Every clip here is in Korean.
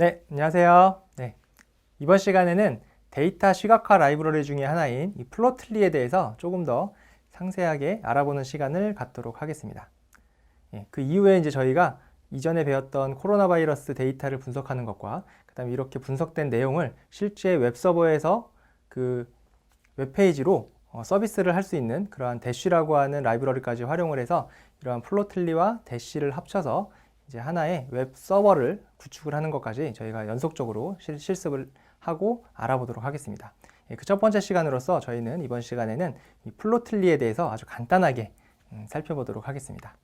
네, 안녕하세요. 네, 이번 시간에는 데이터 시각화 라이브러리 중에 하나인 이 플로틀리에 대해서 조금 더 상세하게 알아보는 시간을 갖도록 하겠습니다. 그 이후에 이제 저희가 이전에 배웠던 코로나 바이러스 데이터를 분석하는 것과 그다음에 이렇게 분석된 내용을 실제 웹서버에서 그 웹페이지로 서비스를 할 수 있는 그러한 대쉬라고 하는 라이브러리까지 활용을 해서 이러한 플로틀리와 대쉬를 합쳐서 이제 하나의 웹 서버를 구축을 하는 것까지 저희가 연속적으로 실습을 하고 알아보도록 하겠습니다. 그 첫 번째 시간으로서 저희는 이번 시간에는 이 플로틀리에 대해서 아주 간단하게 살펴보도록 하겠습니다.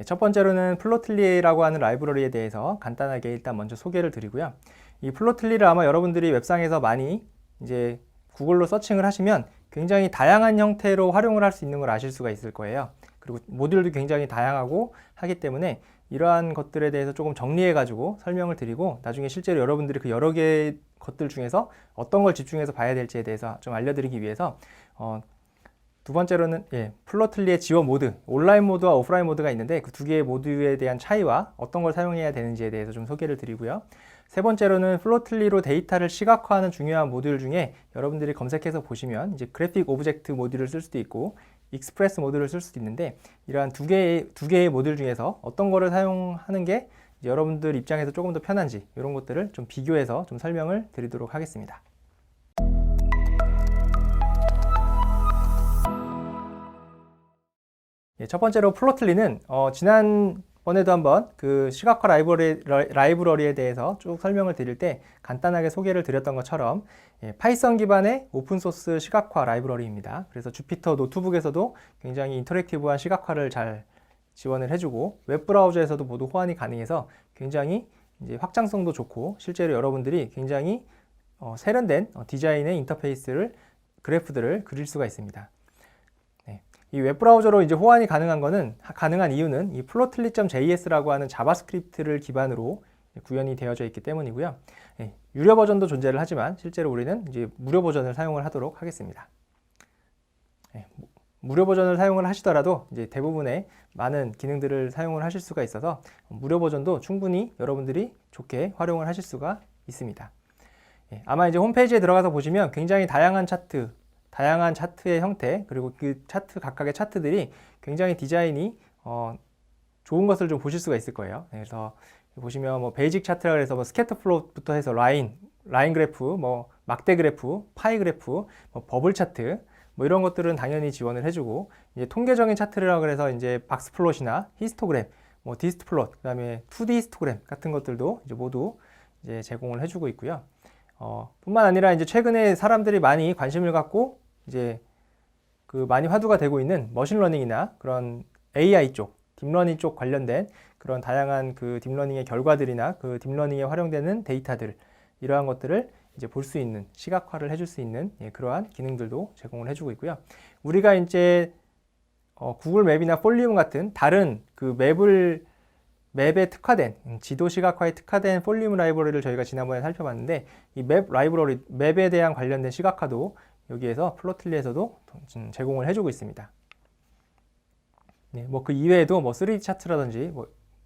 첫 번째로는 플로틀리라고 하는 라이브러리에 대해서 간단하게 일단 먼저 소개를 드리고요. 이 플로틀리를 아마 여러분들이 웹상에서 많이 이제 구글로 서칭을 하시면 굉장히 다양한 형태로 활용을 할 수 있는 걸 아실 수가 있을 거예요. 그리고 모듈도 굉장히 다양하고 하기 때문에 이러한 것들에 대해서 조금 정리해 가지고 설명을 드리고 나중에 실제로 여러분들이 그 여러 개의 것들 중에서 어떤 걸 집중해서 봐야 될지에 대해서 좀 알려드리기 위해서 두 번째로는 플로틀리의 지원 모드, 온라인 모드와 오프라인 모드가 있는데 그 두 개의 모드에 대한 차이와 어떤 걸 사용해야 되는지에 대해서 좀 소개를 드리고요. 세 번째로는 플로틀리로 데이터를 시각화하는 중요한 모듈 중에 여러분들이 검색해서 보시면 이제 그래픽 오브젝트 모듈을 쓸 수도 있고 익스프레스 모듈을 쓸 수도 있는데 이러한 두 개의 모듈 중에서 어떤 거를 사용하는 게 여러분들 입장에서 조금 더 편한지 이런 것들을 좀 비교해서 좀 설명을 드리도록 하겠습니다. 첫 번째로 플로틀리는 지난번에도 한번 그 시각화 라이브러리에 대해서 쭉 설명을 드릴 때 간단하게 소개를 드렸던 것처럼 파이썬 기반의 오픈소스 시각화 라이브러리입니다. 그래서 주피터 노트북에서도 굉장히 인터랙티브한 시각화를 잘 지원을 해주고 웹브라우저에서도 모두 호환이 가능해서 굉장히 이제 확장성도 좋고 실제로 여러분들이 굉장히 세련된 디자인의 인터페이스를 그래프들을 그릴 수가 있습니다. 이 웹브라우저로 이제 호환이 가능한 이유는 이 plotly.js라고 하는 자바스크립트를 기반으로 구현이 되어져 있기 때문이고요. 유료 버전도 존재를 하지만 실제로 우리는 이제 무료 버전을 사용을 하도록 하겠습니다. 무료 버전을 사용을 하시더라도 이제 대부분의 많은 기능들을 사용을 하실 수가 있어서 무료 버전도 충분히 여러분들이 좋게 활용을 하실 수가 있습니다. 아마 이제 홈페이지에 들어가서 보시면 굉장히 다양한 차트의 형태 그리고 그 차트 각각의 차트들이 굉장히 디자인이 좋은 것을 좀 보실 수가 있을 거예요. 그래서 보시면 뭐 베이직 차트라 그래서 뭐 스캐터 플롯부터 해서 라인 그래프, 뭐 막대 그래프, 파이 그래프, 뭐 버블 차트 뭐 이런 것들은 당연히 지원을 해주고 이제 통계적인 차트라 그래서 이제 박스 플롯이나 히스토그램, 뭐 디스트 플롯, 그다음에 2D 히스토그램 같은 것들도 이제 모두 이제 제공을 해주고 있고요. 뿐만 아니라 이제 최근에 사람들이 많이 관심을 갖고 이제 그 많이 화두가 되고 있는 머신러닝이나 그런 AI 쪽, 딥러닝 쪽 관련된 그런 다양한 그 딥러닝의 결과들이나 그 딥러닝에 활용되는 데이터들 이러한 것들을 이제 볼 수 있는 시각화를 해줄 수 있는 그러한 기능들도 제공을 해주고 있고요. 우리가 이제 구글 맵이나 폴리움 같은 다른 그 맵에 특화된 지도 시각화에 특화된 폴리움 라이브러리를 저희가 지난번에 살펴봤는데 이 맵에 대한 관련된 시각화도 여기에서 플로틀리에서도 제공을 해주고 있습니다. 뭐 그 이외에도 뭐 3D 차트라든지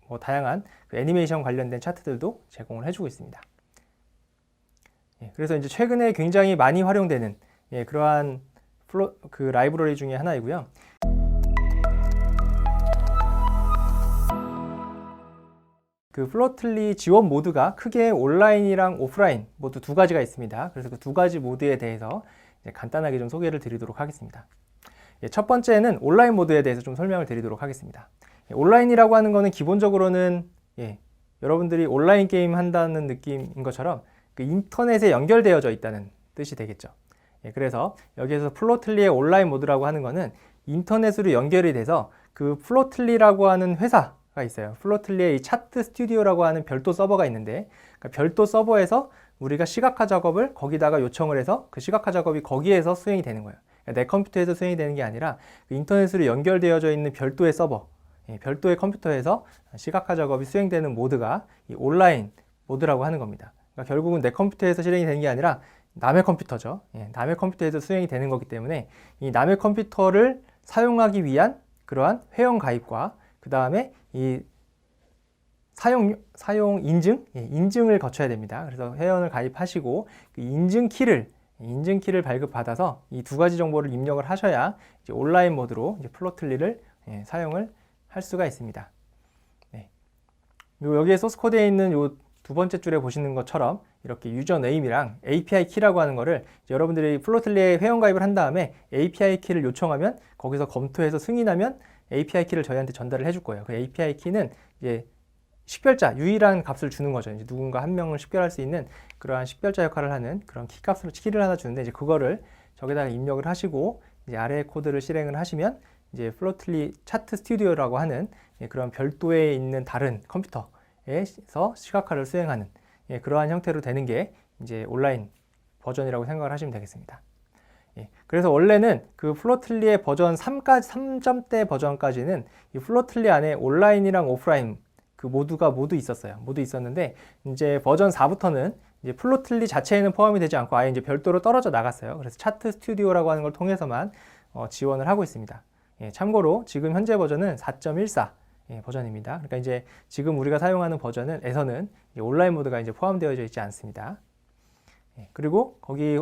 뭐 다양한 그 애니메이션 관련된 차트들도 제공을 해주고 있습니다. 그래서 이제 최근에 굉장히 많이 활용되는 그러한 그 라이브러리 중에 하나이고요. 그 플로틀리 지원 모드가 크게 온라인이랑 오프라인 모두 두 가지가 있습니다. 그래서 그 두 가지 모드에 대해서 간단하게 좀 소개를 드리도록 하겠습니다. 첫 번째는 온라인 모드에 대해서 좀 설명을 드리도록 하겠습니다. 온라인이라고 하는 거는 기본적으로는 여러분들이 온라인 게임 한다는 느낌인 것처럼 그 인터넷에 연결되어져 있다는 뜻이 되겠죠. 그래서 여기에서 플로틀리의 온라인 모드라고 하는 거는 인터넷으로 연결이 돼서 그 플로틀리라고 하는 회사가 있어요. 플로틀리의 이 차트 스튜디오라고 하는 별도 서버가 있는데 그러니까 별도 서버에서 우리가 시각화 작업을 거기다가 요청을 해서 그 시각화 작업이 거기에서 수행이 되는 거예요. 내 컴퓨터에서 수행이 되는 게 아니라 그 인터넷으로 연결되어져 있는 별도의 서버, 별도의 컴퓨터에서 시각화 작업이 수행되는 모드가 이 온라인 모드라고 하는 겁니다. 그러니까 결국은 내 컴퓨터에서 실행이 되는 게 아니라 남의 컴퓨터죠. 남의 컴퓨터에서 수행이 되는 거기 때문에 이 남의 컴퓨터를 사용하기 위한 그러한 회원 가입과 그 다음에 이 사용 인증, 인증을 거쳐야 됩니다. 그래서 회원을 가입하시고 그 인증키를 발급받아서 이 두 가지 정보를 입력을 하셔야 이제 온라인 모드로 이제 플로틀리를 사용을 할 수가 있습니다. 네. 여기에 소스 코드에 있는 요 두 번째 줄에 보시는 것처럼 이렇게 유저 네임이랑 API 키라고 하는 거를 여러분들이 플로틀리에 회원 가입을 한 다음에 API 키를 요청하면 거기서 검토해서 승인하면 API 키를 저희한테 전달을 해줄 거예요. 그 API 키는 이제 식별자, 유일한 값을 주는 거죠. 이제 누군가 한 명을 식별할 수 있는 그러한 식별자 역할을 하는 그런 키를 하나 주는데 이제 그거를 저기다가 입력을 하시고 이제 아래 코드를 실행을 하시면 이제 플로틀리 차트 스튜디오라고 하는 그런 별도에 있는 다른 컴퓨터에서 시각화를 수행하는 그러한 형태로 되는 게 이제 온라인 버전이라고 생각을 하시면 되겠습니다. 그래서 원래는 그 플로틀리의 버전 3점대 버전까지는 이 플로틀리 안에 온라인이랑 오프라인 그 모두가 모두 있었어요. 모두 있었는데 이제 버전 4부터는 이제 플로틀리 자체에는 포함이 되지 않고 아예 이제 별도로 떨어져 나갔어요. 그래서 차트 스튜디오라고 하는 걸 통해서만 지원을 하고 있습니다. 참고로 지금 현재 버전은 4.14 버전입니다. 그러니까 이제 지금 우리가 사용하는 버전에서는 온라인 모드가 이제 포함되어져 있지 않습니다. 그리고 거기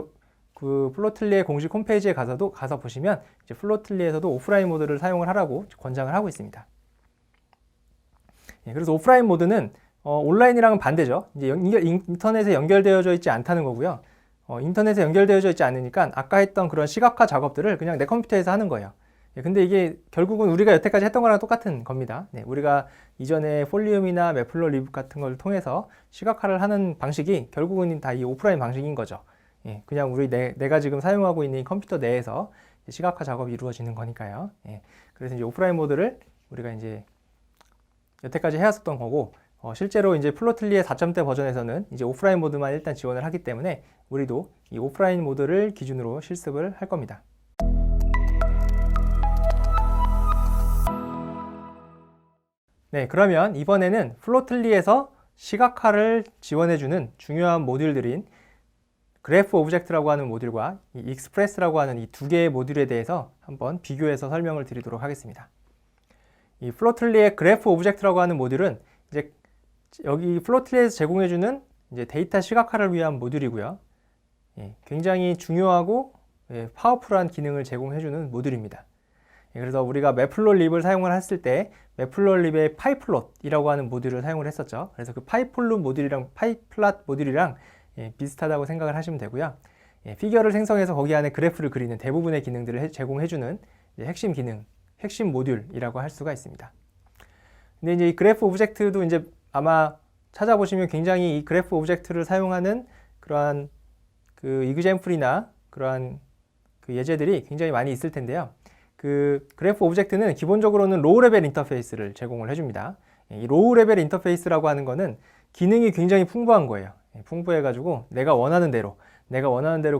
그 플로틀리의 공식 홈페이지에 가서 보시면 이제 플로틀리에서도 오프라인 모드를 사용을 하라고 권장을 하고 있습니다. 그래서 오프라인 모드는 온라인이랑은 반대죠. 이제 인터넷에 연결되어져 있지 않다는 거고요. 인터넷에 연결되어져 있지 않으니까 아까 했던 그런 시각화 작업들을 그냥 내 컴퓨터에서 하는 거예요. 근데 이게 결국은 우리가 여태까지 했던 거랑 똑같은 겁니다. 우리가 이전에 폴리움이나 매플로리브 같은 걸 통해서 시각화를 하는 방식이 결국은 다 이 오프라인 방식인 거죠. 그냥 내가 지금 사용하고 있는 컴퓨터 내에서 시각화 작업이 이루어지는 거니까요. 그래서 이제 오프라인 모드를 우리가 이제 여태까지 해왔었던 거고, 실제로 이제 플로틀리의 4점대 버전에서는 이제 오프라인 모드만 일단 지원을 하기 때문에 우리도 이 오프라인 모드를 기준으로 실습을 할 겁니다. 네, 그러면 이번에는 플로틀리에서 시각화를 지원해주는 중요한 모듈들인 그래프 오브젝트라고 하는 모듈과 이 익스프레스라고 하는 이 두 개의 모듈에 대해서 한번 비교해서 설명을 드리도록 하겠습니다. 이 플로틀리의 그래프 오브젝트라고 하는 모듈은 이제 여기 플로틀리에서 제공해주는 이제 데이터 시각화를 위한 모듈이고요. 굉장히 중요하고 파워풀한 기능을 제공해주는 모듈입니다. 그래서 우리가 매플로립을 사용을 했을 때 매플로립의 파이플롯이라고 하는 모듈을 사용을 했었죠. 그래서 그 파이플롯 모듈이랑 파이플랏 모듈이랑 비슷하다고 생각을 하시면 되고요. 피겨를 생성해서 거기 안에 그래프를 그리는 대부분의 기능들을 제공해주는 핵심 기능, 핵심 모듈이라고 할 수가 있습니다. 근데 이제 이 그래프 오브젝트도 이제 아마 찾아보시면 굉장히 이 그래프 오브젝트를 사용하는 그러한 그 이그젬플이나 그러한 그 예제들이 굉장히 많이 있을 텐데요. 그 그래프 오브젝트는 기본적으로는 로우 레벨 인터페이스를 제공을 해줍니다. 이 로우 레벨 인터페이스라고 하는 거는 기능이 굉장히 풍부한 거예요. 풍부해가지고 내가 원하는 대로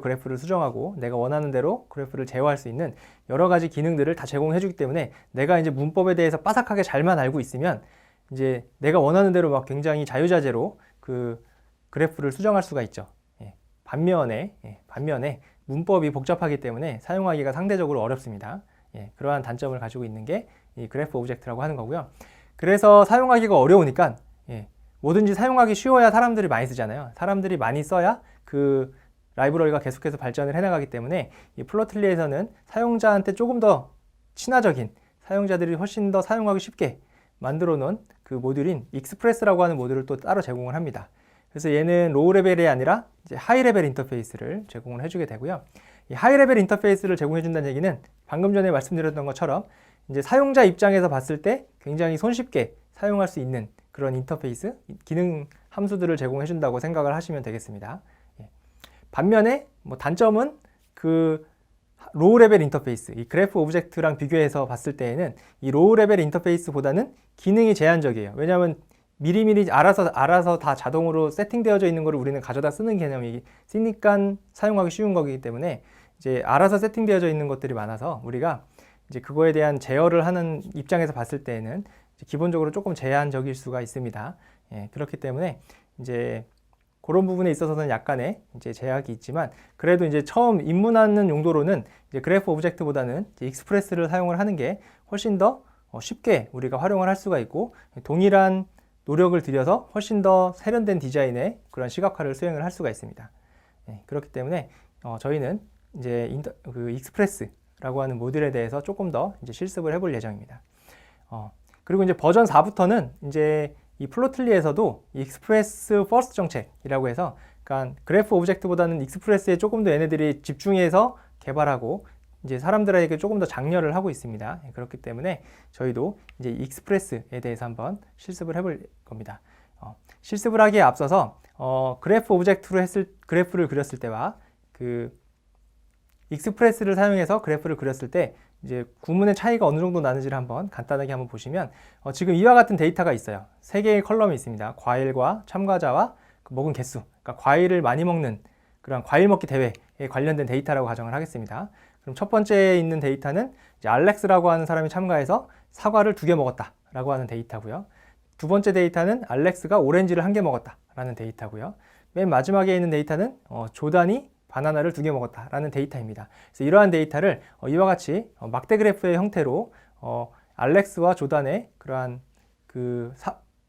그래프를 수정하고 내가 원하는 대로 그래프를 제어할 수 있는 여러 가지 기능들을 다 제공해주기 때문에 내가 이제 문법에 대해서 빠삭하게 잘만 알고 있으면 이제 내가 원하는 대로 막 굉장히 자유자재로 그 그래프를 수정할 수가 있죠. 반면에 문법이 복잡하기 때문에 사용하기가 상대적으로 어렵습니다. 그러한 단점을 가지고 있는 게 이 그래프 오브젝트라고 하는 거고요. 그래서 사용하기가 어려우니까 뭐든지 사용하기 쉬워야 사람들이 많이 쓰잖아요. 사람들이 많이 써야 그 라이브러리가 계속해서 발전을 해나가기 때문에 이 플로틀리에서는 사용자한테 조금 더 친화적인, 사용자들이 훨씬 더 사용하기 쉽게 만들어 놓은 그 모듈인 익스프레스라고 하는 모듈을 또 따로 제공을 합니다. 그래서 얘는 로우 레벨이 아니라 이제 하이 레벨 인터페이스를 제공을 해주게 되고요. 이 하이 레벨 인터페이스를 제공해 준다는 얘기는 방금 전에 말씀드렸던 것처럼 이제 사용자 입장에서 봤을 때 굉장히 손쉽게 사용할 수 있는 그런 인터페이스, 기능 함수들을 제공해 준다고 생각을 하시면 되겠습니다. 반면에 뭐 단점은 그 로우 레벨 인터페이스, 이 그래프 오브젝트랑 비교해서 봤을 때에는 이 로우 레벨 인터페이스보다는 기능이 제한적이에요. 왜냐하면 미리미리 알아서 다 자동으로 세팅되어져 있는 거를 우리는 가져다 쓰는 개념이니까 사용하기 쉬운 거기 때문에 이제 알아서 세팅되어져 있는 것들이 많아서 우리가 이제 그거에 대한 제어를 하는 입장에서 봤을 때에는 기본적으로 조금 제한적일 수가 있습니다. 그렇기 때문에 이제 그런 부분에 있어서는 약간의 이제 제약이 있지만 그래도 이제 처음 입문하는 용도로는 이제 그래프 오브젝트보다는 이제 익스프레스를 사용을 하는 게 훨씬 더 쉽게 우리가 활용을 할 수가 있고 동일한 노력을 들여서 훨씬 더 세련된 디자인의 그런 시각화를 수행을 할 수가 있습니다. 그렇기 때문에 저희는 이제 그 익스프레스라고 하는 모듈에 대해서 조금 더 이제 실습을 해볼 예정입니다. 그리고 이제 버전 4부터는 이제 이 플로틀리에서도 익스프레스 퍼스트 정책이라고 해서, 그러니까 그래프 오브젝트보다는 익스프레스에 조금 더 얘네들이 집중해서 개발하고 이제 사람들에게 조금 더 장려를 하고 있습니다. 그렇기 때문에 저희도 이제 익스프레스에 대해서 한번 실습을 해볼 겁니다. 실습을 하기에 앞서서 그래프 오브젝트로 그래프를 그렸을 때와 그 익스프레스를 사용해서 그래프를 그렸을 때 이제 구문의 차이가 어느 정도 나는지를 한번 간단하게 한번 보시면, 지금 이와 같은 데이터가 있어요. 세 개의 컬럼이 있습니다. 과일과 참가자와 먹은 개수, 그러니까 과일을 많이 먹는 그런 과일 먹기 대회에 관련된 데이터라고 가정을 하겠습니다. 그럼 첫 번째에 있는 데이터는 이제 알렉스라고 하는 사람이 참가해서 사과를 2개 먹었다라고 하는 데이터고요. 두 번째 데이터는 알렉스가 오렌지를 1개 먹었다라는 데이터고요. 맨 마지막에 있는 데이터는 조단이 바나나를 2개 먹었다라는 데이터입니다. 그래서 이러한 데이터를 이와 같이 막대 그래프의 형태로 알렉스와 조단의 그러한 그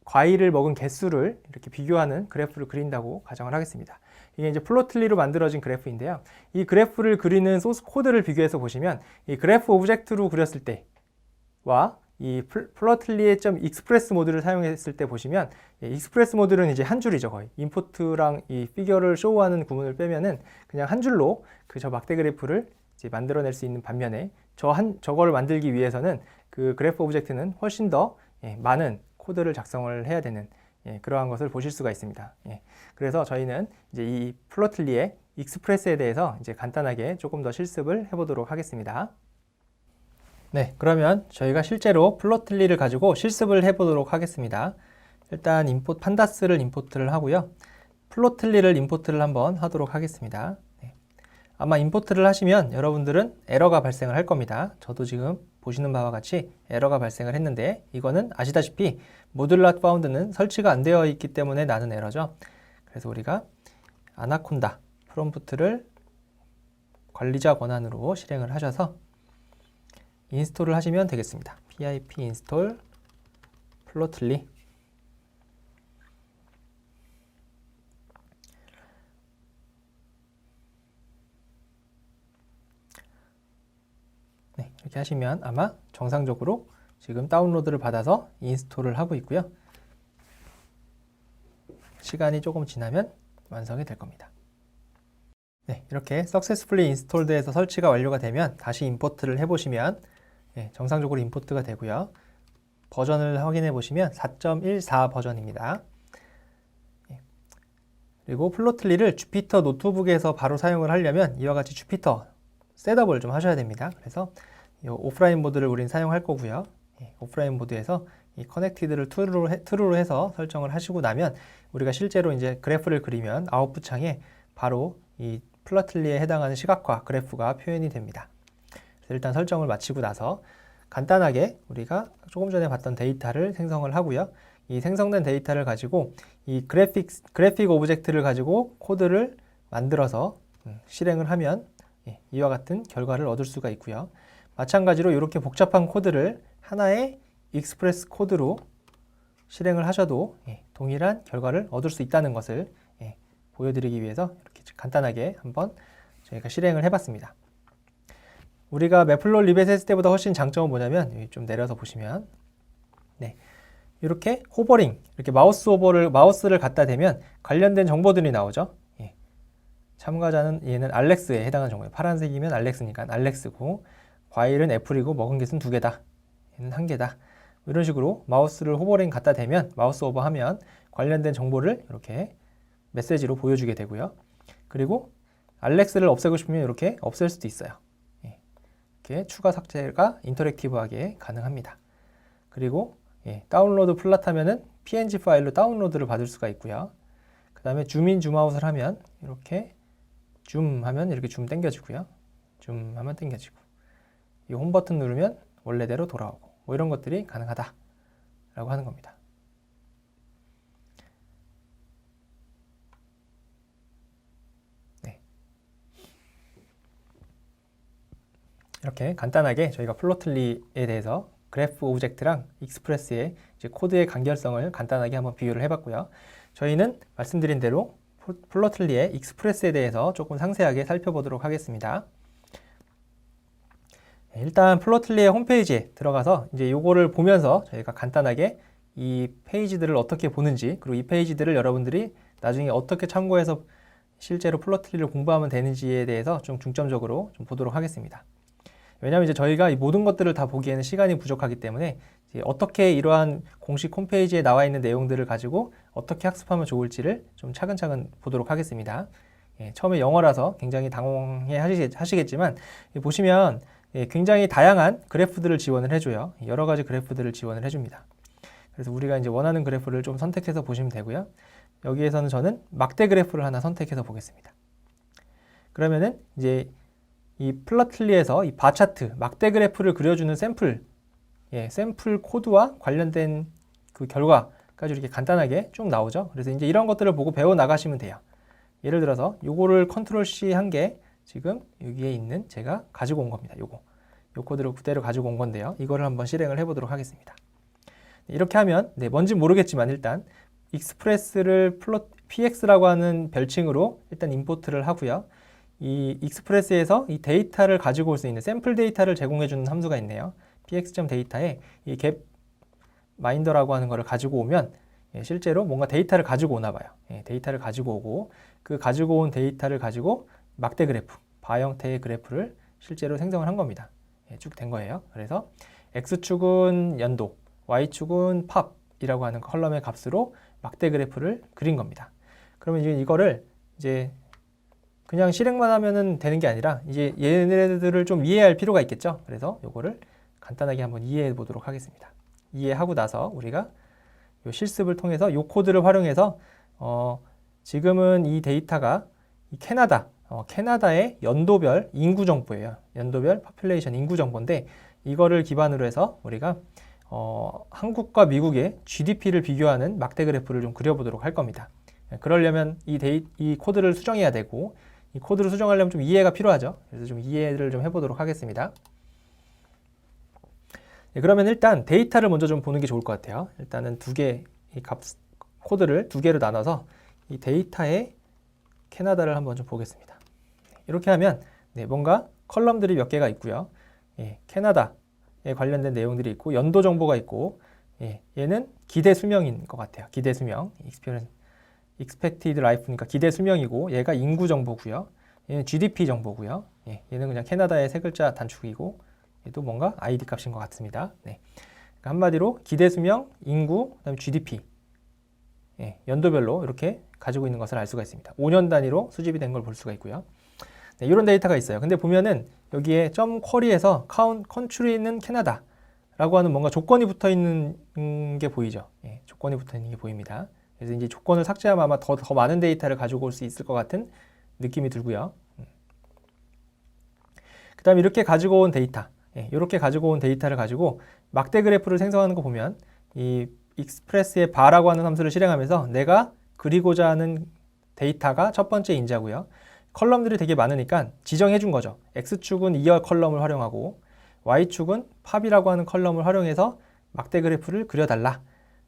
과일을 먹은 개수를 이렇게 비교하는 그래프를 그린다고 가정을 하겠습니다. 이게 이제 플로틀리로 만들어진 그래프인데요. 이 그래프를 그리는 소스 코드를 비교해서 보시면 이 그래프 오브젝트로 그렸을 때와 이 플로틀리의 익스프레스 모드를 사용했을 때 보시면, 익스프레스 모드는 이제 한 줄이죠. 거의 인풋랑 이 피겨를 쇼우하는 구문을 빼면은 그냥 한 줄로 저 막대 그래프를 이제 만들어낼 수 있는 반면에 저거를 만들기 위해서는 그 그래프 오브젝트는 훨씬 더 많은 코드를 작성을 해야 되는 그러한 것을 보실 수가 있습니다. 그래서 저희는 이제 이 플로틀리의 익스프레스에 대해서 이제 간단하게 조금 더 실습을 해보도록 하겠습니다. 네, 그러면 저희가 실제로 플로틀리를 가지고 실습을 해보도록 하겠습니다. 일단 판다스를 임포트를 하고요. 플로틀리를 임포트를 한번 하도록 하겠습니다. 아마 임포트를 하시면 여러분들은 에러가 발생을 할 겁니다. 저도 지금 보시는 바와 같이 에러가 발생을 했는데, 이거는 아시다시피 모듈 not found는 설치가 안 되어 있기 때문에 나는 에러죠. 그래서 우리가 아나콘다 프롬프트를 관리자 권한으로 실행을 하셔서 인스톨을 하시면 되겠습니다. pip install plotly. 네, 이렇게 하시면 아마 정상적으로 지금 다운로드를 받아서 인스톨을 하고 있고요. 시간이 조금 지나면 완성이 될 겁니다. 네, 이렇게 successfully installed에서 설치가 완료가 되면 다시 임포트를 해보시면 정상적으로 임포트가 되고요. 버전을 확인해 보시면 4.14 버전입니다. 그리고 플로틀리를 주피터 노트북에서 바로 사용을 하려면 이와 같이 주피터 셋업을 좀 하셔야 됩니다. 그래서 이 오프라인 모드를 우린 사용할 거고요. 오프라인 모드에서 이 커넥티드를 true로 해서 설정을 하시고 나면 우리가 실제로 이제 그래프를 그리면 아웃풋 창에 바로 이 플로틀리에 해당하는 시각화 그래프가 표현이 됩니다. 일단 설정을 마치고 나서 간단하게 우리가 조금 전에 봤던 데이터를 생성을 하고요. 이 생성된 데이터를 가지고 이 그래픽 오브젝트를 가지고 코드를 만들어서 실행을 하면 이와 같은 결과를 얻을 수가 있고요. 마찬가지로 이렇게 복잡한 코드를 하나의 익스프레스 코드로 실행을 하셔도 동일한 결과를 얻을 수 있다는 것을 보여드리기 위해서 이렇게 간단하게 한번 저희가 실행을 해봤습니다. 우리가 매플로리벳 했을 때보다 훨씬 장점은 뭐냐면, 여기 좀 내려서 보시면 이렇게 호버링, 이렇게 마우스를 갖다 대면 관련된 정보들이 나오죠. 참가자는 얘는 알렉스에 해당하는 정보예요. 파란색이면 알렉스니까 알렉스고, 과일은 애플이고 먹은 개수는 2개다. 얘는 1개다. 이런 식으로 마우스를 호버링 갖다 대면, 마우스 오버하면 관련된 정보를 이렇게 메시지로 보여주게 되고요. 그리고 알렉스를 없애고 싶으면 이렇게 없앨 수도 있어요. 이렇게 추가 삭제가 인터랙티브하게 가능합니다. 그리고 다운로드 플랫하면은 png 파일로 다운로드를 받을 수가 있고요. 그 다음에 줌인 줌아웃을 하면 이렇게 줌하면 이렇게 줌 당겨지고요. 줌하면 당겨지고, 이 홈 버튼 누르면 원래대로 돌아오고, 뭐 이런 것들이 가능하다라고 하는 겁니다. 이렇게 간단하게 저희가 플로틀리에 대해서 그래프 오브젝트랑 익스프레스의 이제 코드의 간결성을 간단하게 한번 비교를 해봤고요. 저희는 말씀드린 대로 플로틀리의 익스프레스에 대해서 조금 상세하게 살펴보도록 하겠습니다. 일단 플로틀리의 홈페이지에 들어가서 이제 요거를 보면서 저희가 간단하게 이 페이지들을 어떻게 보는지, 그리고 이 페이지들을 여러분들이 나중에 어떻게 참고해서 실제로 플로틀리를 공부하면 되는지에 대해서 좀 중점적으로 좀 보도록 하겠습니다. 왜냐하면 이제 저희가 이 모든 것들을 다 보기에는 시간이 부족하기 때문에 이제 어떻게 이러한 공식 홈페이지에 나와 있는 내용들을 가지고 어떻게 학습하면 좋을지를 좀 차근차근 보도록 하겠습니다. 처음에 영어라서 굉장히 당황해 하시겠지만 보시면 굉장히 다양한 그래프들을 지원을 해줘요. 여러 가지 그래프들을 지원을 해줍니다. 그래서 우리가 이제 원하는 그래프를 좀 선택해서 보시면 되고요. 여기에서는 저는 막대 그래프를 하나 선택해서 보겠습니다. 그러면은 이제 이 플로틀리에서 이 바 차트, 막대 그래프를 그려주는 샘플 코드와 관련된 그 결과까지 이렇게 간단하게 쭉 나오죠. 그래서 이제 이런 것들을 보고 배워 나가시면 돼요. 예를 들어서 요거를 컨트롤 C 한 게 지금 여기에 있는 제가 가지고 온 겁니다. 요 코드를 그대로 가지고 온 건데요. 이거를 한번 실행을 해보도록 하겠습니다. 이렇게 하면 뭔지 모르겠지만 일단 익스프레스를 px라고 하는 별칭으로 일단 임포트를 하고요. 이 익스프레스에서 이 데이터를 가지고 올 수 있는 샘플 데이터를 제공해주는 함수가 있네요. px.데이터에 이 갭 마인더라고 하는 거를 가지고 오면 실제로 뭔가 데이터를 가지고 오나 봐요. 데이터를 가지고 오고 그 가지고 온 데이터를 가지고 막대 그래프, 바 형태의 그래프를 실제로 생성을 한 겁니다. 쭉 된 거예요. 그래서 x축은 연도, y축은 팝이라고 하는 컬럼의 값으로 막대 그래프를 그린 겁니다. 그러면 이제 이거를 이제 그냥 실행만 하면은 되는 게 아니라 이제 얘네들을 좀 이해할 필요가 있겠죠. 그래서 요거를 간단하게 한번 이해해 보도록 하겠습니다. 이해하고 나서 우리가 요 실습을 통해서 요 코드를 활용해서 지금은 이 데이터가 이 캐나다의 연도별 인구 정보예요. 연도별 포퓰레이션 인구 정보인데 이거를 기반으로 해서 우리가 한국과 미국의 GDP를 비교하는 막대 그래프를 좀 그려보도록 할 겁니다. 그러려면 이 코드를 수정해야 되고 이 코드를 수정하려면 좀 이해가 필요하죠. 그래서 좀 이해를 좀 해보도록 하겠습니다. 그러면 일단 데이터를 먼저 좀 보는 게 좋을 것 같아요. 일단은 코드를 두 개로 나눠서 이 데이터의 캐나다를 한번 좀 보겠습니다. 이렇게 하면 뭔가 컬럼들이 몇 개가 있고요. 캐나다에 관련된 내용들이 있고 연도 정보가 있고 얘는 기대 수명인 것 같아요. 기대 수명, expected life니까 기대 수명이고 얘가 인구 정보고요. 얘는 GDP 정보고요. 얘는 그냥 캐나다의 세 글자 단축이고 얘도 뭔가 ID 값인 것 같습니다. 그러니까 한마디로 기대 수명, 인구, 그다음에 GDP 연도별로 이렇게 가지고 있는 것을 알 수가 있습니다. 5년 단위로 수집이 된 걸 볼 수가 있고요. 이런 데이터가 있어요. 근데 보면은 여기에 점 쿼리에서 country는 캐나다라고 하는 뭔가 조건이 붙어 있는 게 보이죠. 조건이 붙어 있는 게 보입니다. 그래서 이제 조건을 삭제하면 아마 더 많은 데이터를 가지고 올 수 있을 것 같은 느낌이 들고요. 그 다음에 이렇게 가지고 온 데이터, 이렇게 가지고 온 데이터를 가지고 막대 그래프를 생성하는 거 보면 이 익스프레스의 바라고 하는 함수를 실행하면서 내가 그리고자 하는 데이터가 첫 번째 인자고요. 컬럼들이 되게 많으니까 지정해 준 거죠. X축은 2열 컬럼을 활용하고 Y축은 팝이라고 하는 컬럼을 활용해서 막대 그래프를 그려달라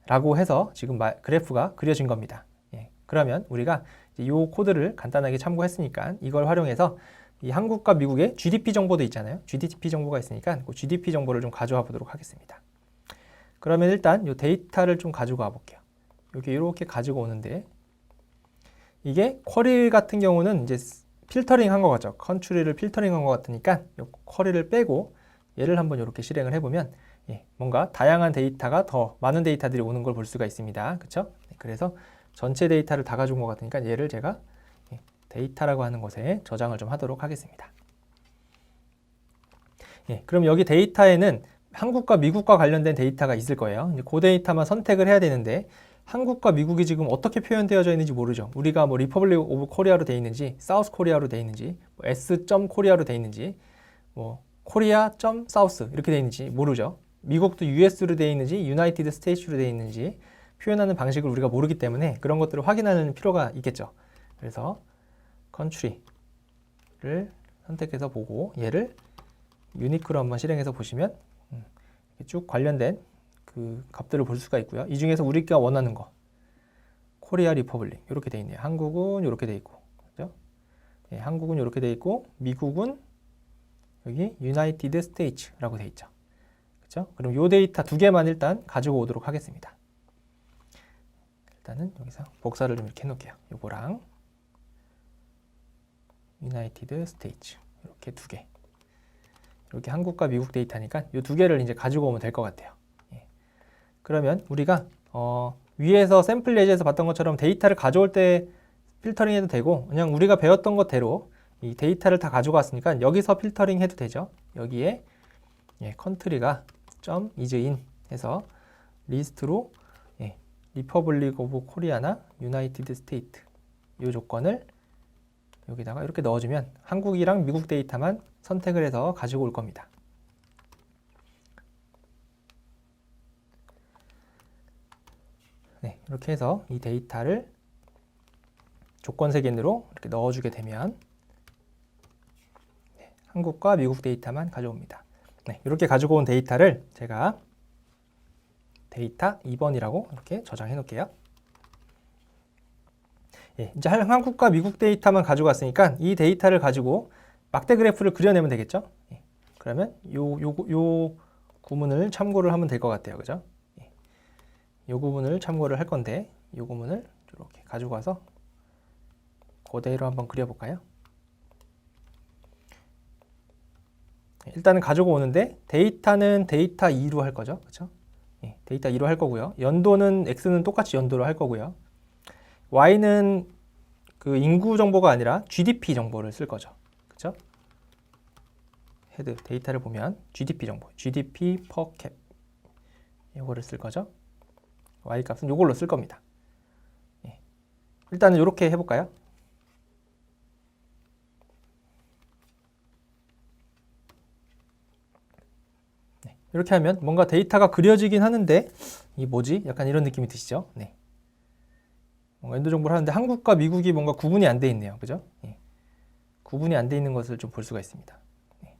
라고 해서 지금 그래프가 그려진 겁니다. 그러면 우리가 이 코드를 간단하게 참고했으니까 이걸 활용해서 이 한국과 미국의 GDP 정보도 있잖아요. GDP 정보가 있으니까 그 GDP 정보를 좀 가져와 보도록 하겠습니다. 그러면 일단 이 데이터를 좀 가지고 와 볼게요. 이렇게 가지고 오는데 이게 쿼리 같은 경우는 이제 필터링 한 것 같죠. 컨트리를 필터링 한 것 같으니까 이 쿼리를 빼고 얘를 한번 이렇게 실행을 해보면 뭔가 다양한 데이터가 더 많은 데이터들이 오는 걸 볼 수가 있습니다. 그렇죠? 그래서 전체 데이터를 다 가져온 것 같으니까 얘를 제가 데이터라고 하는 곳에 저장을 좀 하도록 하겠습니다. 그럼 여기 데이터에는 한국과 미국과 관련된 데이터가 있을 거예요. 이제 그 데이터만 선택을 해야 되는데 한국과 미국이 지금 어떻게 표현되어져 있는지 모르죠. 우리가 뭐 리퍼블릭 오브 코리아로 돼 있는지, 사우스 코리아로 돼 있는지, 뭐 S.코리아로 돼 있는지, 뭐 코리아.사우스 이렇게 돼 있는지 모르죠. 미국도 US로 돼 있는지, 유나이티드 스테이츠로 돼 있는지 표현하는 방식을 우리가 모르기 때문에 그런 것들을 확인하는 필요가 있겠죠. 그래서 country를 선택해서 보고 얘를 유니크로 한번 실행해서 보시면 쭉 관련된 그 값들을 볼 수가 있고요. 이 중에서 우리가 원하는 거 코리아 리퍼블릭 이렇게 돼 있네요. 한국은 이렇게 돼 있고, 그죠? 예, 한국은 이렇게 돼 있고 미국은 여기 유나이티드 스테이츠라고 돼 있죠. 그죠? 그럼 요 데이터 두 개만 일단 가지고 오도록 하겠습니다. 일단은 여기서 복사를 좀 이렇게 해놓을게요. 요거랑 유나이티드 스테이츠 이렇게 두 개. 이렇게 한국과 미국 데이터니까 이 두 개를 이제 가지고 오면 될 것 같아요. 예. 그러면 우리가 위에서 샘플 예제에서 봤던 것처럼 데이터를 가져올 때 필터링 해도 되고 그냥 우리가 배웠던 것대로 이 데이터를 다 가지고 왔으니까 여기서 필터링 해도 되죠. 여기에 컨트리가 점 이즈인 해서 리스트로 리퍼블릭 오브 코리아나 유나이티드 스테이트 이 조건을 여기다가 이렇게 넣어주면 한국이랑 미국 데이터만 선택을 해서 가지고 올 겁니다. 네, 이렇게 해서 이 데이터를 조건 색인으로 이렇게 넣어주게 되면 한국과 미국 데이터만 가져옵니다. 네, 이렇게 가지고 온 데이터를 제가 데이터 2번이라고 이렇게 저장해 놓을게요. 예, 이제 한국과 미국 데이터만 가지고 왔으니까 이 데이터를 가지고 막대 그래프를 그려내면 되겠죠? 예, 그러면 요 구문을 참고를 하면 될 것 같아요. 그죠? 예, 요 구문을 참고를 할 건데 요 구문을 이렇게 가지고 와서 그대로 한번 그려볼까요? 일단은 가지고 오는데 데이터는 데이터 2로 할 거죠. 그렇죠? 예, 데이터 2로 할 거고요. 연도는 X는 똑같이 연도로 할 거고요. Y는 그 인구 정보가 아니라 GDP 정보를 쓸 거죠. 그렇죠? 헤드 데이터를 보면 GDP 정보, GDP per cap 이거를 쓸 거죠. Y 값은 이걸로 쓸 겁니다. 예. 일단은 이렇게 해볼까요? 이렇게 하면 뭔가 데이터가 그려지긴 하는데 이 뭐지? 약간 이런 느낌이 드시죠? 네. 뭔가 연도 정보를 하는데 한국과 미국이 뭔가 구분이 안 돼 있네요. 그죠? 예. 구분이 안 돼 있는 것을 좀 볼 수가 있습니다. 예.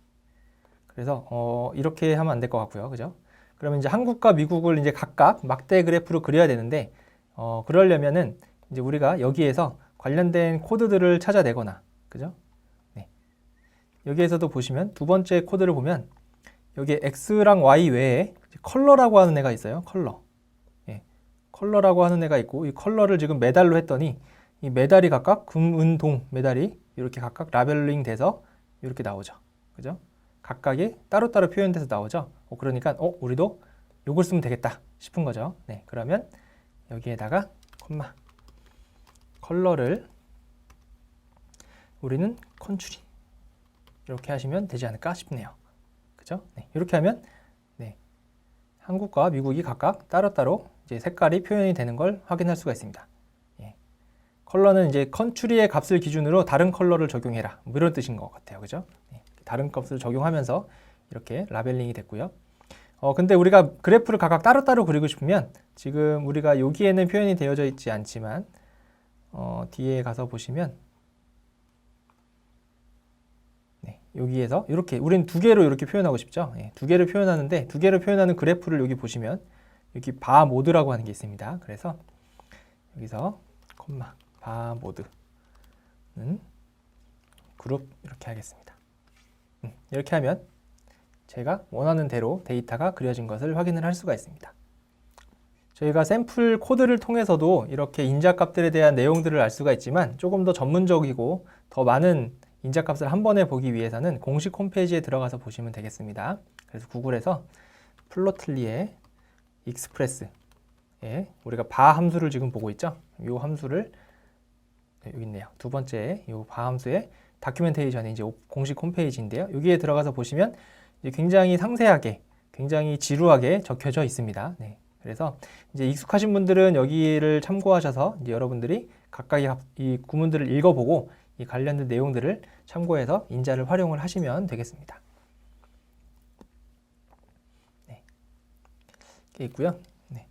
그래서 이렇게 하면 안 될 것 같고요. 그죠? 그러면 이제 한국과 미국을 이제 각각 막대 그래프로 그려야 되는데 그러려면은 이제 우리가 여기에서 관련된 코드들을 찾아내거나 그죠? 네. 여기에서도 보시면 두 번째 코드를 보면 여기에 X랑 Y 외에 컬러라고 하는 애가 있어요. 컬러. 예. 컬러라고 하는 애가 있고 이 컬러를 지금 메달로 했더니 이 메달이 각각 금, 은, 동 메달이 이렇게 각각 라벨링 돼서 이렇게 나오죠. 그죠? 각각이 따로따로 표현돼서 나오죠. 그러니까 우리도 요걸 쓰면 되겠다 싶은 거죠. 네. 그러면 여기에다가 콤마 컬러를 우리는 컨츄리 이렇게 하시면 되지 않을까 싶네요. 그죠? 네, 이렇게 하면 네, 한국과 미국이 각각 따로따로 이제 색깔이 표현이 되는 걸 확인할 수가 있습니다. 예. 컬러는 이제 컨트리의 값을 기준으로 다른 컬러를 적용해라 뭐 이런 뜻인 것 같아요. 그죠? 예. 다른 값을 적용하면서 이렇게 라벨링이 됐고요. 근데 우리가 그래프를 각각 따로따로 그리고 싶으면 지금 우리가 여기에는 표현이 되어져 있지 않지만 뒤에 가서 보시면 여기에서 이렇게 우리는 두 개로 이렇게 표현하고 싶죠. 예, 두 개를 표현하는데 두 개를 표현하는 그래프를 여기 보시면 여기 바 모드라고 하는 게 있습니다. 그래서 여기서 콤마 바 모드는 그룹 이렇게 하겠습니다. 이렇게 하면 제가 원하는 대로 데이터가 그려진 것을 확인을 할 수가 있습니다. 저희가 샘플 코드를 통해서도 이렇게 인자값들에 대한 내용들을 알 수가 있지만 조금 더 전문적이고 더 많은 인자값을 한 번에 보기 위해서는 공식 홈페이지에 들어가서 보시면 되겠습니다. 그래서 구글에서 플로틀리의 익스프레스에 우리가 바 함수를 지금 보고 있죠. 이 함수를 여기 있네요. 두 번째 이 바 함수의 다큐멘테이션이 이제 공식 홈페이지인데요. 여기에 들어가서 보시면 이제 굉장히 상세하게, 굉장히 지루하게 적혀져 있습니다. 네. 그래서 이제 익숙하신 분들은 여기를 참고하셔서 이제 여러분들이 각각의 이 구문들을 읽어보고 이 관련된 내용들을 참고해서 인자를 활용을 하시면 되겠습니다. 네. 이렇게 있고요. 네.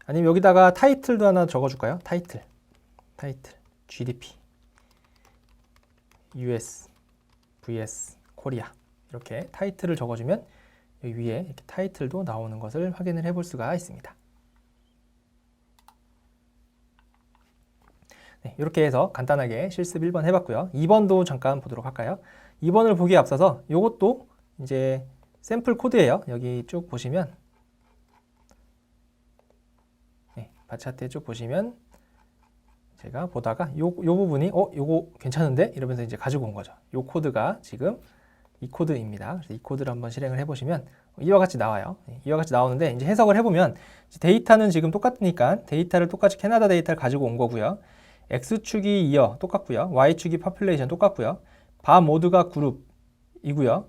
아니면 여기다가 타이틀도 하나 적어줄까요? 타이틀, GDP, US, vs, 코리아 이렇게 타이틀을 적어주면 여기 위에 이렇게 타이틀도 나오는 것을 확인을 해볼 수가 있습니다. 네, 이렇게 해서 간단하게 실습 1번 해봤고요. 2번도 잠깐 보도록 할까요? 2번을 보기에 앞서서 이것도 이제 샘플 코드예요. 여기 쭉 보시면 네, 바 차트에 쭉 보시면 제가 보다가 요 부분이 요거 괜찮은데? 이러면서 이제 가지고 온 거죠. 요 코드가 지금 이 코드입니다. 그래서 이 코드를 한번 실행을 해보시면 이와 같이 나와요. 이와 같이 나오는데 이제 해석을 해보면 데이터는 지금 똑같으니까 데이터를 똑같이 캐나다 데이터를 가지고 온 거고요. X축이 이어 똑같고요. Y축이 population 똑같고요. 바 모드가 그룹이고요.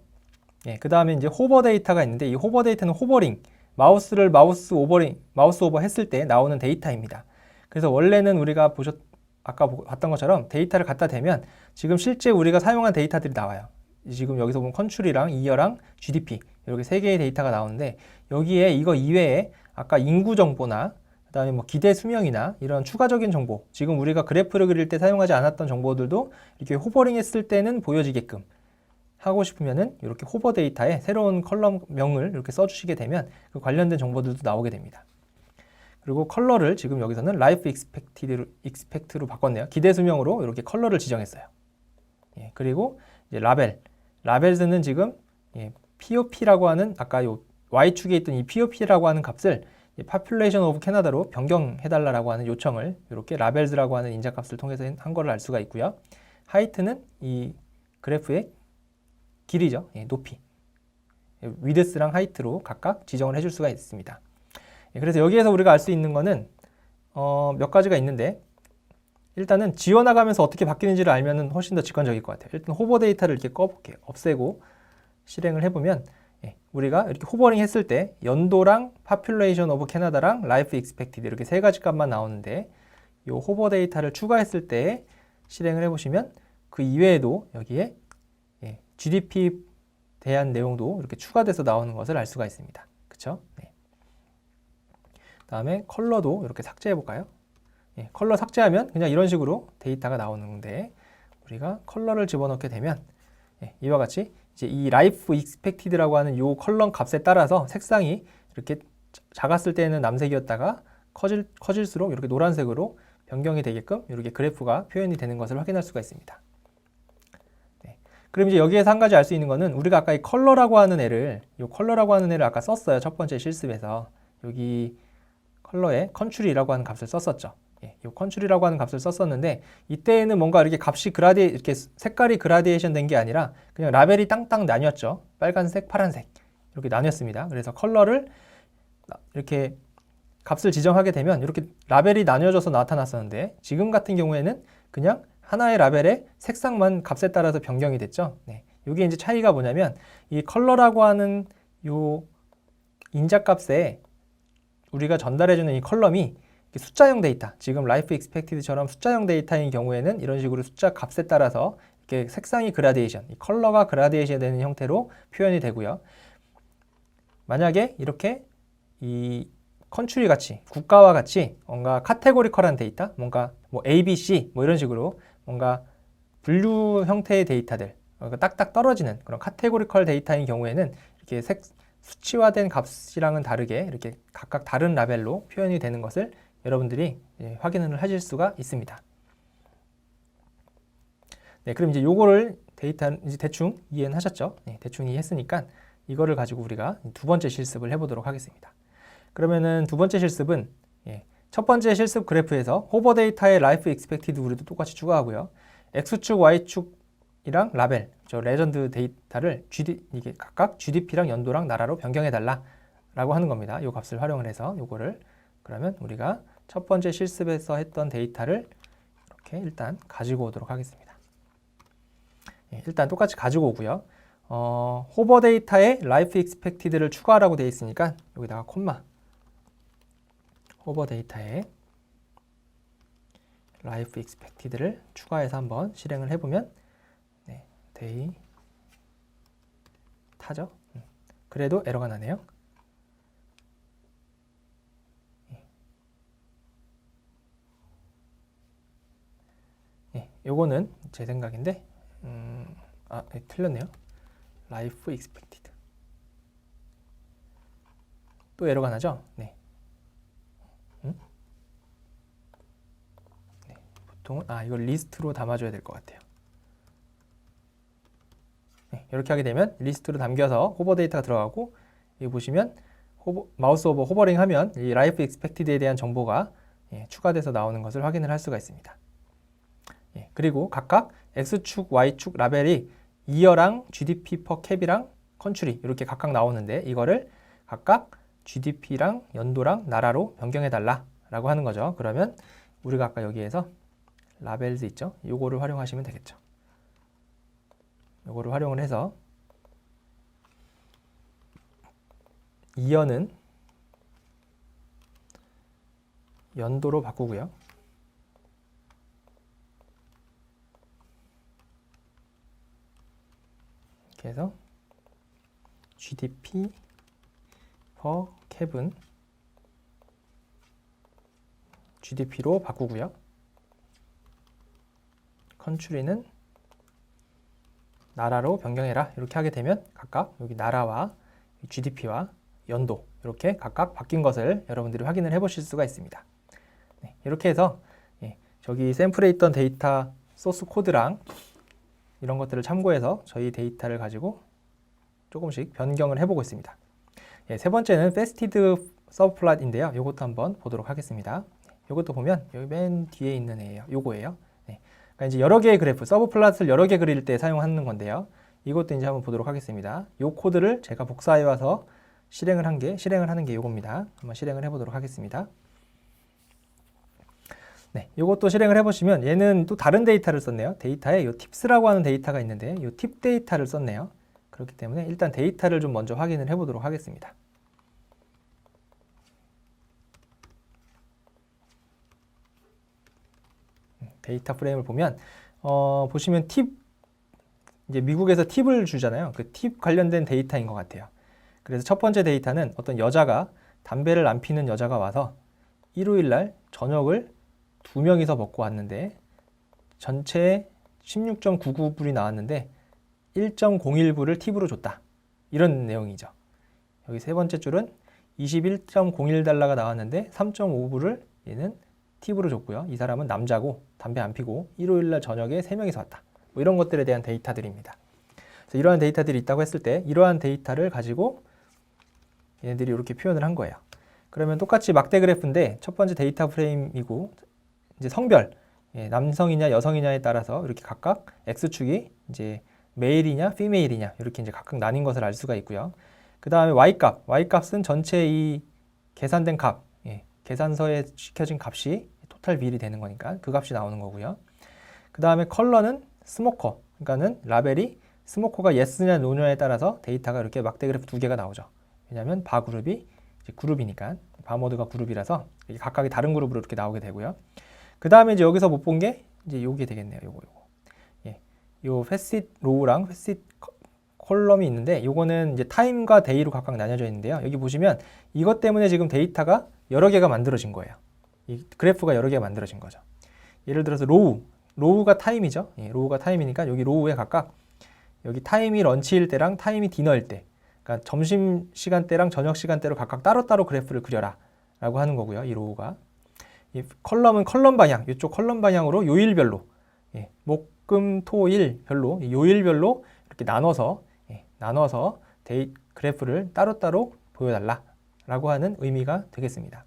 예, 그 다음에 이제 호버 데이터가 있는데 이 호버 데이터는 호버링, 마우스 오버 했을 때 나오는 데이터입니다. 그래서 원래는 우리가 아까 봤던 것처럼 데이터를 갖다 대면 지금 실제 우리가 사용한 데이터들이 나와요. 지금 여기서 보면 컨트리랑 이어랑 GDP 이렇게 세 개의 데이터가 나오는데 여기에 이거 이외에 아까 인구 정보나 그다음에 뭐 기대 수명이나 이런 추가적인 정보, 지금 우리가 그래프를 그릴 때 사용하지 않았던 정보들도 이렇게 호버링 했을 때는 보여지게끔 하고 싶으면은 이렇게 호버 데이터에 새로운 컬럼명을 이렇게 써주시게 되면 그 관련된 정보들도 나오게 됩니다. 그리고 컬러를 지금 여기서는 라이프 익스펙트로 바꿨네요. 기대 수명으로 이렇게 컬러를 지정했어요. 예, 그리고 이제 라벨즈는 지금 POP라고 하는 아까 요 Y축에 있던 이 POP라고 하는 값을 Population of Canada로 변경해달라고 하는 요청을 이렇게 라벨즈라고 하는 인자값을 통해서 한 거를 알 수가 있고요. 하이트는 이 그래프의 길이죠. 높이. 위드스랑 하이트로 각각 지정을 해줄 수가 있습니다. 그래서 여기에서 우리가 알 수 있는 거는 몇 가지가 있는데 일단은 지워나가면서 어떻게 바뀌는지를 알면 훨씬 더 직관적일 것 같아요. 일단 호버 데이터를 이렇게 꺼볼게요. 없애고 실행을 해보면 우리가 이렇게 호버링 했을 때 연도랑 population of Canada랑 life expected 이렇게 세 가지 값만 나오는데 이 호버 데이터를 추가했을 때 실행을 해보시면 그 이외에도 여기에 GDP에 대한 내용도 이렇게 추가돼서 나오는 것을 알 수가 있습니다. 그쵸? 네. 다음에 컬러도 이렇게 삭제해 볼까요? 컬러 삭제하면 그냥 이런 식으로 데이터가 나오는데 우리가 컬러를 집어넣게 되면 이와 같이 이제 이 life expected라고 하는 이 컬럼 값에 따라서 색상이 이렇게 작았을 때는 남색이었다가 커질수록 이렇게 노란색으로 변경이 되게끔 이렇게 그래프가 표현이 되는 것을 확인할 수가 있습니다. 그럼 이제 여기에서 한 가지 알 수 있는 거는 우리가 아까 이 컬러라고 하는 애를 아까 썼어요. 첫 번째 실습에서 여기 컬러에 컨트리라고 하는 값을 썼었죠. 이 컨트리라고 하는 값을 썼었는데 이때에는 뭔가 이렇게 값이 이렇게 색깔이 그라디에이션 된 게 아니라 그냥 라벨이 땅땅 나뉘었죠. 빨간색, 파란색 이렇게 나뉘었습니다. 그래서 컬러를 이렇게 값을 지정하게 되면 이렇게 라벨이 나뉘어져서 나타났었는데 지금 같은 경우에는 그냥 하나의 라벨의 색상만 값에 따라서 변경이 됐죠. 이게 이제 차이가 뭐냐면 이 컬러라고 하는 요 인자값에 우리가 전달해주는 이 컬럼이 숫자형 데이터, 지금 라이프 익스펙티드처럼 숫자형 데이터인 경우에는 이런 식으로 숫자 값에 따라서 이렇게 색상이 그라디에이션, 이 컬러가 그라디에이션 되는 형태로 표현이 되고요. 만약에 이렇게 이 컨트리 같이, 국가와 같이 뭔가 카테고리컬한 데이터, 뭔가 뭐 A, B, C 뭐 이런 식으로 뭔가 분류 형태의 데이터들, 딱딱 떨어지는 그런 카테고리컬 데이터인 경우에는 이렇게 수치화된 값이랑은 다르게 이렇게 각각 다른 라벨로 표현이 되는 것을 여러분들이 확인을 하실 수가 있습니다. 그럼 이제 요거를 이제 대충 이해는 하셨죠? 대충 이해했으니까 이거를 가지고 우리가 두 번째 실습을 해보도록 하겠습니다. 그러면은 두 번째 실습은 첫 번째 실습 그래프에서 호버 데이터의 라이프 익스펙티드 우리도 똑같이 추가하고요. X축, Y축이랑 라벨, 저 레전드 데이터를 이게 각각 GDP랑 연도랑 나라로 변경해달라 라고 하는 겁니다. 이 값을 활용을 해서 요거를 그러면 우리가 첫 번째 실습에서 했던 데이터를 이렇게 일단 가지고 오도록 하겠습니다. 일단 똑같이 가지고 오고요. 호버 데이터에 라이프 익스펙티드를 추가하라고 되어 있으니까 여기다가 콤마 호버 데이터에 라이프 익스펙티드를 추가해서 한번 실행을 해보면 데이터죠. 그래도 에러가 나네요. 요거는 제 생각인데 틀렸네요. 라이프 익스펙티드 또 에러가 나죠? 네. 네. 보통은 이걸 리스트로 담아줘야 될 것 같아요. 네, 이렇게 하게 되면 리스트로 담겨서 호버 데이터가 들어가고, 여기 보시면 마우스 오버 호버링 하면 이 라이프 익스펙티드에 대한 정보가 추가돼서 나오는 것을 확인을 할 수가 있습니다. 그리고 각각 X축, Y축 라벨이 이어랑 GDP per cap이랑 컨트리 이렇게 각각 나오는데, 이거를 각각 GDP랑 연도랑 나라로 변경해 달라 라고 하는 거죠. 그러면 우리가 아까 여기에서 라벨즈 있죠? 요거를 활용하시면 되겠죠. 요거를 활용을 해서 이어는 연도로 바꾸고요. 이렇게 해서 GDP per cap은 GDP로 바꾸고요. 컨트리는 나라로 변경해라. 이렇게 하게 되면 각각 여기 나라와 GDP와 연도 이렇게 각각 바뀐 것을 여러분들이 확인을 해 보실 수가 있습니다. 네, 이렇게 해서 저기 샘플에 있던 데이터 소스 코드랑 이런 것들을 참고해서 저희 데이터를 가지고 조금씩 변경을 해보고 있습니다. 세 번째는 페스티드 서브플롯인데요. 이것도 한번 보도록 하겠습니다. 이것도 보면 여기 맨 뒤에 있는 애예요. 요거예요. 그러니까 이제 여러 개의 그래프, 서브플롯을 여러 개 그릴 때 사용하는 건데요. 이것도 이제 한번 보도록 하겠습니다. 이 코드를 제가 복사해 와서 실행을 하는 게 요겁니다. 한번 실행을 해보도록 하겠습니다. 네, 이것도 실행을 해보시면 얘는 또 다른 데이터를 썼네요. 데이터에 이 팁스라고 하는 데이터가 있는데 이 팁 데이터를 썼네요. 그렇기 때문에 일단 데이터를 좀 먼저 확인을 해보도록 하겠습니다. 데이터 프레임을 보면 보시면 팁, 이제 미국에서 팁을 주잖아요. 그 팁 관련된 데이터인 것 같아요. 그래서 첫 번째 데이터는 어떤 여자가 담배를 안 피는 여자가 와서 일요일 날 저녁을 2명이서 먹고 왔는데 전체 16.99불이 나왔는데 1.01불을 팁으로 줬다. 이런 내용이죠. 여기 세 번째 줄은 21.01달러가 나왔는데 3.5불을 얘는 팁으로 줬고요. 이 사람은 남자고 담배 안 피고 일요일날 저녁에 3명이서 왔다. 뭐 이런 것들에 대한 데이터들입니다. 그래서 이러한 데이터들이 있다고 했을 때 이러한 데이터를 가지고 얘네들이 이렇게 표현을 한 거예요. 그러면 똑같이 막대 그래프인데 첫 번째 데이터 프레임이고 이제 성별, 남성이냐 여성이냐에 따라서 이렇게 각각 X축이 이제 메일이냐 피메일이냐 이렇게 이제 각각 나뉜 것을 알 수가 있고요. 그 다음에 Y값은 전체 이 계산된 값, 계산서에 시켜진 값이 토탈 비율이 되는 거니까 그 값이 나오는 거고요. 그 다음에 컬러는 스모커, 그러니까는 라벨이 스모커가 예스냐 노냐에 따라서 데이터가 이렇게 막대 그래프 2개가 나오죠. 왜냐하면 바 그룹이 이제 그룹이니까 바 모드가 그룹이라서 각각이 다른 그룹으로 이렇게 나오게 되고요. 그 다음에 이제 여기서 못 본 게 이제 요게 되겠네요. 요거. 요 패시트 로우랑 패시트 컬럼이 있는데 요거는 이제 타임과 데이로 각각 나뉘어져 있는데요. 여기 보시면 이것 때문에 지금 데이터가 여러 개가 만들어진 거예요. 이 그래프가 여러 개가 만들어진 거죠. 예를 들어서 로우가 타임이죠. 로우가 타임이니까 여기 로우에 각각 여기 타임이 런치일 때랑 타임이 디너일 때, 그러니까 점심 시간대랑 저녁 시간대로 각각 따로따로 그래프를 그려라 라고 하는 거고요. 이 로우가. 이 컬럼은 컬럼 방향, 이쪽 컬럼 방향으로 요일별로 목, 금, 토, 일 별로 요일별로 이렇게 나눠서 그래프를 따로따로 보여달라 라고 하는 의미가 되겠습니다.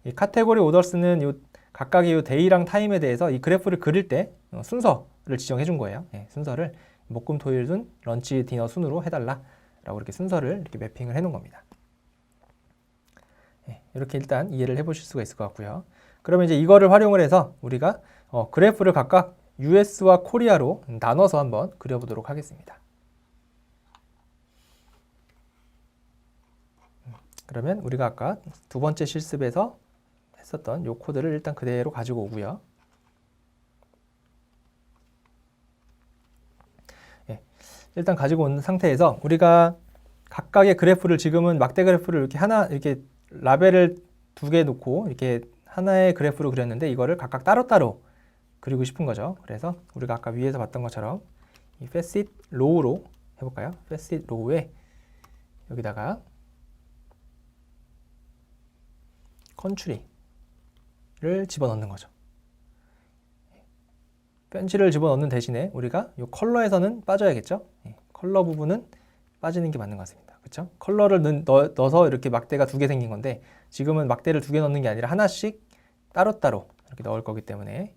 이 카테고리 오더스는 요 각각의 요 데이랑 타임에 대해서 이 그래프를 그릴 때 순서를 지정해 준 거예요. 순서를 목금 토일 순 런치 디너 순으로 해달라 라고 이렇게 순서를 이렇게 매핑을 해 놓은 겁니다. 이렇게 일단 이해를 해 보실 수가 있을 것 같고요. 그러면 이제 이거를 활용을 해서 우리가 그래프를 각각 US와 코리아로 나눠서 한번 그려보도록 하겠습니다. 그러면 우리가 아까 두 번째 실습에서 했었던 이 코드를 일단 그대로 가지고 오고요. 일단 가지고 온 상태에서 우리가 각각의 그래프를 지금은 막대 그래프를 이렇게 라벨을 2개 놓고 이렇게 하나의 그래프로 그렸는데 이거를 각각 따로따로 그리고 싶은 거죠. 그래서 우리가 아까 위에서 봤던 것처럼 이 facet row로 해볼까요? facet row에 여기다가 컨트리를 집어넣는 거죠. 편지를 집어넣는 대신에 우리가 이 컬러에서는 빠져야겠죠. 컬러 부분은 빠지는 게 맞는 것 같습니다. 그렇죠? 컬러를 넣어서 이렇게 막대가 두 개 생긴 건데 지금은 막대를 두 개 넣는 게 아니라 하나씩 따로따로 이렇게 넣을 거기 때문에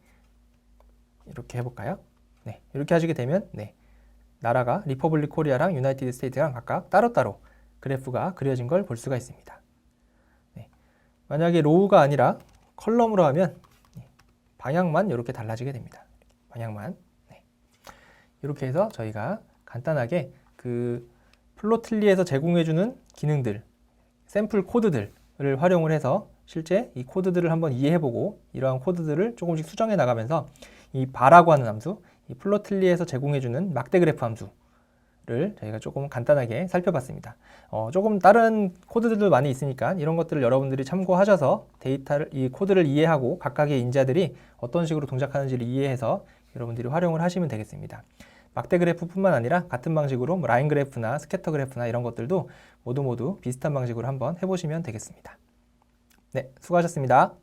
이렇게 해볼까요? 네, 이렇게 하시게 되면 네, 나라가 리퍼블릭 코리아랑 유나이티드 스테이트랑 각각 따로따로 그래프가 그려진 걸 볼 수가 있습니다. 네, 만약에 로우가 아니라 컬럼으로 하면 방향만 이렇게 달라지게 됩니다. 방향만. 네. 이렇게 해서 저희가 간단하게 그 플로틀리에서 제공해주는 기능들, 샘플 코드들을 활용을 해서 실제 이 코드들을 한번 이해해보고 이러한 코드들을 조금씩 수정해 나가면서 이 바라고 하는 함수, 이 플로틀리에서 제공해주는 막대 그래프 함수를 저희가 조금 간단하게 살펴봤습니다. 조금 다른 코드들도 많이 있으니까 이런 것들을 여러분들이 참고하셔서 이 코드를 이해하고 각각의 인자들이 어떤 식으로 동작하는지를 이해해서 여러분들이 활용을 하시면 되겠습니다. 막대 그래프뿐만 아니라 같은 방식으로 라인 그래프나 스캐터 그래프나 이런 것들도 모두 비슷한 방식으로 한번 해보시면 되겠습니다. 네, 수고하셨습니다.